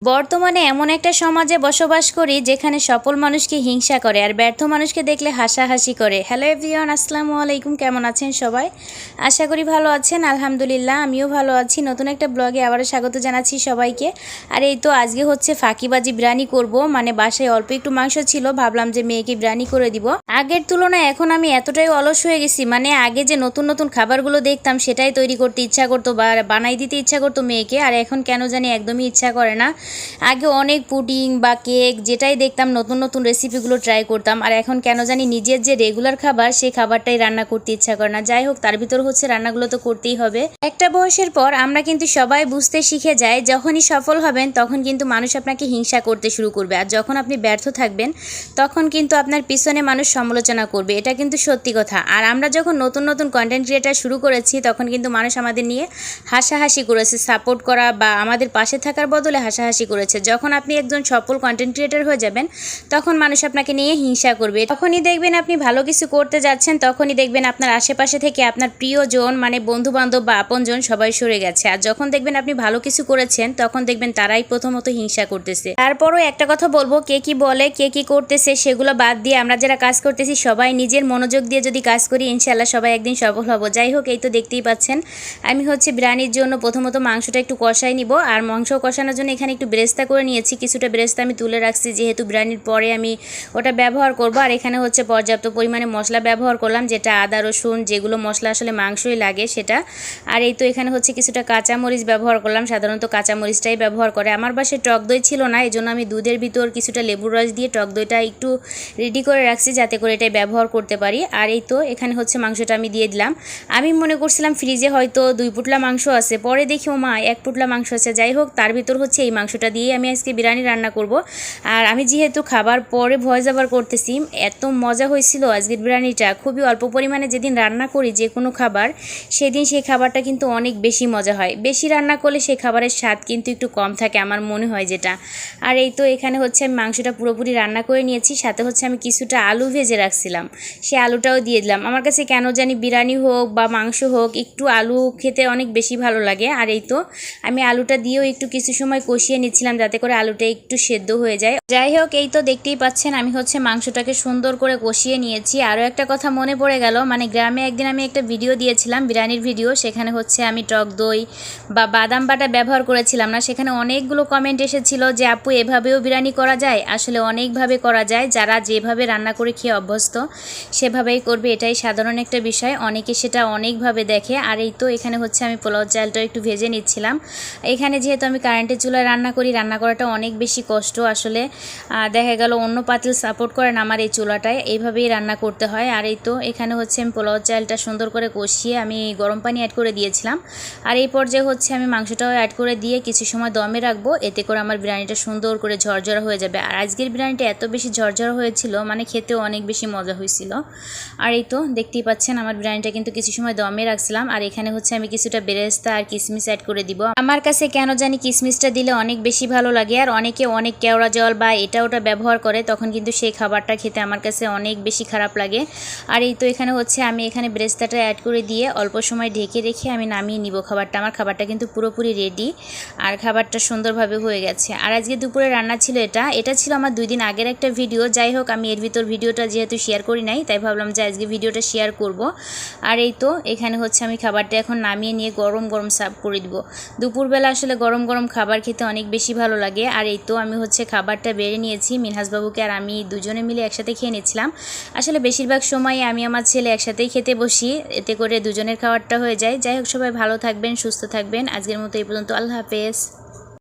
বর্তমানে এমন একটা সমাজে বসবাস করি যেখানে সফল মানুষকে হিংসা করে আর ব্যর্থ মানুষকে দেখলে হাসাহাসি করে। হ্যালো এভরিওয়ান, আসসালামু আলাইকুম। কেমন আছেন সবাই? আশা করি ভালো আছেন। আলহামদুলিল্লাহ আমিও ভালো আছি। নতুন একটা ব্লগে আবারও স্বাগত জানাচ্ছি সবাইকে। আর এই তো আজকে হচ্ছে ফাঁকিবাজি বিরিয়ানি করব, মানে বাসায় অল্প একটু মাংস ছিল, ভাবলাম যে মেয়েকে বিরিয়ানি করে দিব। আগের তুলনায় এখন আমি এতটাই অলস হয়ে গেছি, মানে আগে যে নতুন নতুন খাবারগুলো দেখতাম সেটাই তৈরি করতে ইচ্ছা করতো বা বানাই দিতে ইচ্ছা করতো মেয়েকে, আর এখন কেন জানি একদমই ইচ্ছা করে না। আগে অনেক পুডিং বা কেক যেটাই দেখতাম নতুন নতুন রেসিপিগুলো ট্রাই করতাম, আর এখন কেন জানি নিজের যে রেগুলার খাবার সেই খাবারটাই রান্না করতে ইচ্ছা করে না। যাই হোক, তার ভিতর হচ্ছে রান্নাগুলো তো করতেই হবে। একটা বয়সের পর আমরা কিন্তু সবাই বুঝতে শিখে যাই, যখনই সফল হবেন তখন কিন্তু মানুষ আপনাকে হিংসা করতে শুরু করবে, আর যখন আপনি ব্যর্থ থাকবেন তখন কিন্তু আপনার পিছনে মানুষ সমালোচনা করবে। এটা কিন্তু সত্যি কথা। আর আমরা যখন নতুন নতুন কন্টেন্ট ক্রিয়েটার শুরু করেছি তখন কিন্তু মানুষ আমাদের নিয়ে হাসাহাসি করেছে, সাপোর্ট করা বা আমাদের পাশে থাকার বদলে হাসাহাসি করেছে। যখন আপনি একজন সফল কন্টেন্ট ক্রিয়েটর হয়ে যাবেন তখন মানুষ আপনাকে নিয়ে হিংসা করবে। তখনই দেখবেন আপনি ভালো কিছু করতে যাচ্ছেন, তখনই দেখবেন আপনার আশেপাশে থেকে আপনার প্রিয়জন মানে বন্ধু বান্ধব বা আপনজন সবাই সরে গেছে। আর যখন দেখবেন আপনি ভালো কিছু করেছেন তখন দেখবেন তারাই প্রথমত হিংসা করতেছে। তারপরও একটা কথা বলবো, কে কি বলে কে কি করতেছে সেগুলো বাদ দিয়ে আমরা যারা কাজ করতেছি সবাই নিজের মনোযোগ দিয়ে যদি কাজ করি ইনশাল্লাহ সবাই একদিন সফল হব। যাই হোক, এই তো দেখতেই পাচ্ছেন আমি হচ্ছে বিরিয়ানির জন্য প্রথমত মাংসটা একটু কষাই নিব, আর মাংস কষানোর জন্য এখানে একটু বেরেস্তা করে নিয়েছি। কিছুটা বেরেস্তা আমি তুলে রাখছি যেহেতু বিরিয়ানির পরে আমি ওটা ব্যবহার করব। আর এখানে হচ্ছে পর্যাপ্ত পরিমাণে মশলা ব্যবহার করলাম, যেটা আদা রসুন যেগুলো মশলা আসলে মাংসই লাগে সেটা। আর এই তো এখানে হচ্ছে কিছুটা কাঁচামরিচ ব্যবহার করলাম, সাধারণত কাঁচামরিচটাই ব্যবহার করে। আমার বাসায় টক দই ছিল না, এই জন্য আমি দুধের ভিতর কিছুটা লেবুর রস দিয়ে টক দইটা একটু রেডি করে রাখছি যাতে করে এটাই ব্যবহার করতে পারি। আর এই তো এখানে হচ্ছে মাংসটা আমি দিয়ে দিলাম। আমি মনে করছিলাম ফ্রিজে হয়তো 2 পুটলা মাংস আছে, পরে দেখি ও মা 1 পুটলা মাংস আছে। যাই হোক, তার ভিতর হচ্ছে এই মাংসটা দিয়ে আমি আজকে বিরিয়ানি রান্না করব। আর আমি যেহেতু খাবার পরে ভয়েস ওভার করতেছি, এত মজা হয়েছিল আজকের বিরিয়ানিটা। খুবই অল্প পরিমাণে যেদিন রান্না করি যে কোনো খাবার সেদিন সেই খাবারটা কিন্তু অনেক বেশি মজা হয়। বেশি রান্না করলে সেই খাবারের স্বাদ কিন্তু একটু কম থাকে আমার মনে হয় যেটা। আর এই তো এখানে হচ্ছে আমি মাংসটা পুরোপুরি রান্না করে নিয়েছি, সাথে হচ্ছে আমি কিছুটা আলু ভেজে রাখছিলাম, সে আলুটাও দিয়ে দিলাম। আমার কাছে কেন জানি বিরিয়ানি হোক বা মাংস হোক একটু আলু খেতে অনেক বেশি ভালো লাগে। আর এই তো আমি আলুটা দিয়েও একটু কিছু সময় কষিয়ে নিচ্ছিলাম যাতে করে আলুটা একটু সেদ্ধ হয়ে যায়। যাই হোক, এই তো দেখতেই পাচ্ছেন আমি হচ্ছে মাংসটাকে সুন্দর করে কষিয়ে নিয়েছি। আরও একটা কথা মনে পড়ে গেল, মানে গ্রামে একদিন আমি একটা ভিডিও দিয়েছিলাম বিরিয়ানির ভিডিও, সেখানে হচ্ছে আমি টক দই বা বাদাম বাটা ব্যবহার করেছিলাম না। সেখানে অনেকগুলো কমেন্ট এসেছিল যে আপু এভাবেও বিরিয়ানি করা যায়। আসলে অনেকভাবে করা যায়, যারা যেভাবে রান্না করে খেয়ে অভ্যস্ত সেভাবেই করবে, এটাই সাধারণ একটা বিষয়। অনেকে সেটা অনেকভাবে দেখে। আর এই তো এখানে হচ্ছে আমি পোলাও চালটা একটু ভেজে নিচ্ছিলাম। এখানে যেহেতু আমি কারেন্টের চুলায় রান্না করি, রান্না করাটা অনেক বেশি কষ্ট আসলে। দেখা গেল অন্য পাতিল সাপোর্ট করেন আমার এই চুলাটায়, এইভাবেই রান্না করতে হয়। আর এই তো এখানে হচ্ছে আমি পোলাও চালটা সুন্দর করে কষিয়ে আমি গরম পানি অ্যাড করে দিয়েছিলাম। আর এই পর্যায়ে হচ্ছে আমি মাংসটাও অ্যাড করে দিয়ে কিছু সময় দমে রাখবো, এতে করে আমার বিরিয়ানিটা সুন্দর করে ঝরঝরা হয়ে যাবে। আর আজকের বিরিয়ানিটা এত বেশি ঝরঝরা হয়েছিল, মানে খেতেও অনেক বেশি মজা হয়েছিল। আর এই তো দেখতেই পাচ্ছেন আমার বিরিয়ানিটা কিন্তু কিছু সময় দমে রাখছিলাম। আর এখানে হচ্ছে আমি কিছুটা বেরেস্তা আর কিশমিশ অ্যাড করে দিব। আমার কাছে কেন জানি কিশমিশটা দিলে অনেক বেশি ভালো লাগে, আর অনেকে অনেক কেওড়া জল বা এটা ওটা ব্যবহার করে, তখন কিন্তু সেই খাবারটা খেতে আমার কাছে অনেক বেশি খারাপ লাগে। আর এই তো এখানে হচ্ছে আমি এখানে বেরেস্তাটা অ্যাড করে দিয়ে অল্প সময় ঢেকে রেখে আমি নামিয়ে নিব খাবারটা। আমার খাবারটা কিন্তু পুরোপুরি রেডি, আর খাবারটা সুন্দরভাবে হয়ে গেছে। আর আজকে দুপুরে রান্না ছিল এটা ছিল আমার 2 দিন আগের একটা ভিডিও। যাই হোক, আমি এর ভিতর ভিডিওটা যেহেতু শেয়ার করি নাই তাই ভাবলাম যে আজকে ভিডিওটা শেয়ার করব। আর এই তো এখানে হচ্ছে আমি খাবারটা এখন নামিয়ে নিয়ে গরম গরম সার্ভ করে দিব। দুপুরবেলা আসলে গরম গরম খাবার খেতে অনেক বেশি ভালো লাগে। আর এই তো আমি হচ্ছে খাবারটা বেড়ে নিয়েছি, মিনহাসবাবুকে আর আমি দুজনে মিলে একসাথে খেয়ে নিচ্ছিলাম। আসলে বেশিরভাগ সময় আমি আমার ছেলে একসাথেই খেতে বসি, এতে করে দুজনের খাবারটা হয়ে যায়। যাই হোক, সবাই ভালো থাকবেন, সুস্থ থাকবেন। আজকের মতো এই পর্যন্ত, আল্লাহ হাফেজ।